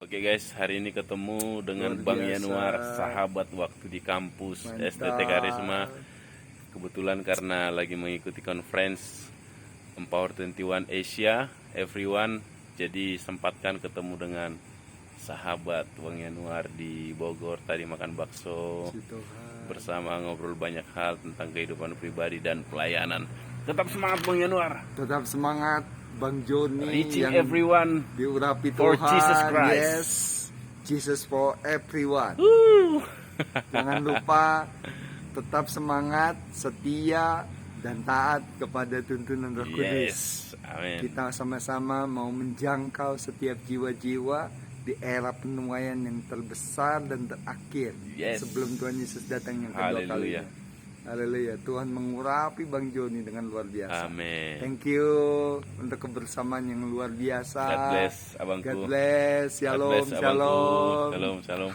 Oke guys, hari ini ketemu dengan Luar Bang biasa. Yanuar, sahabat waktu di kampus Mantap. STT Karisma. Kebetulan karena lagi mengikuti conference Empower 21 Asia, everyone, jadi sempatkan ketemu dengan sahabat Bang Yanuar di Bogor. Tadi makan bakso Puji Tuhan. bersama, ngobrol banyak hal tentang kehidupan pribadi dan pelayanan. Tetap semangat Bang Yanuar, Tetap semangat Bang Joni reaching yang everyone diurapi for Tuhan. Jesus Christ. Yes, Jesus for everyone. Woo! Jangan lupa tetap semangat, setia dan taat kepada tuntunan Roh Kudus. Yes, amin. Kita sama-sama mau menjangkau setiap jiwa-jiwa di era penuaian yang terbesar dan terakhir, Yes. sebelum Tuhan Yesus datang yang kedua Haleluya. kalinya. Haleluya. Tuhan mengurapi Bang Joni dengan luar biasa. Amin. Thank you untuk kebersamaan yang luar biasa. God bless abangku. God bless. God Shalom, bless abangku. shalom. Shalom, shalom.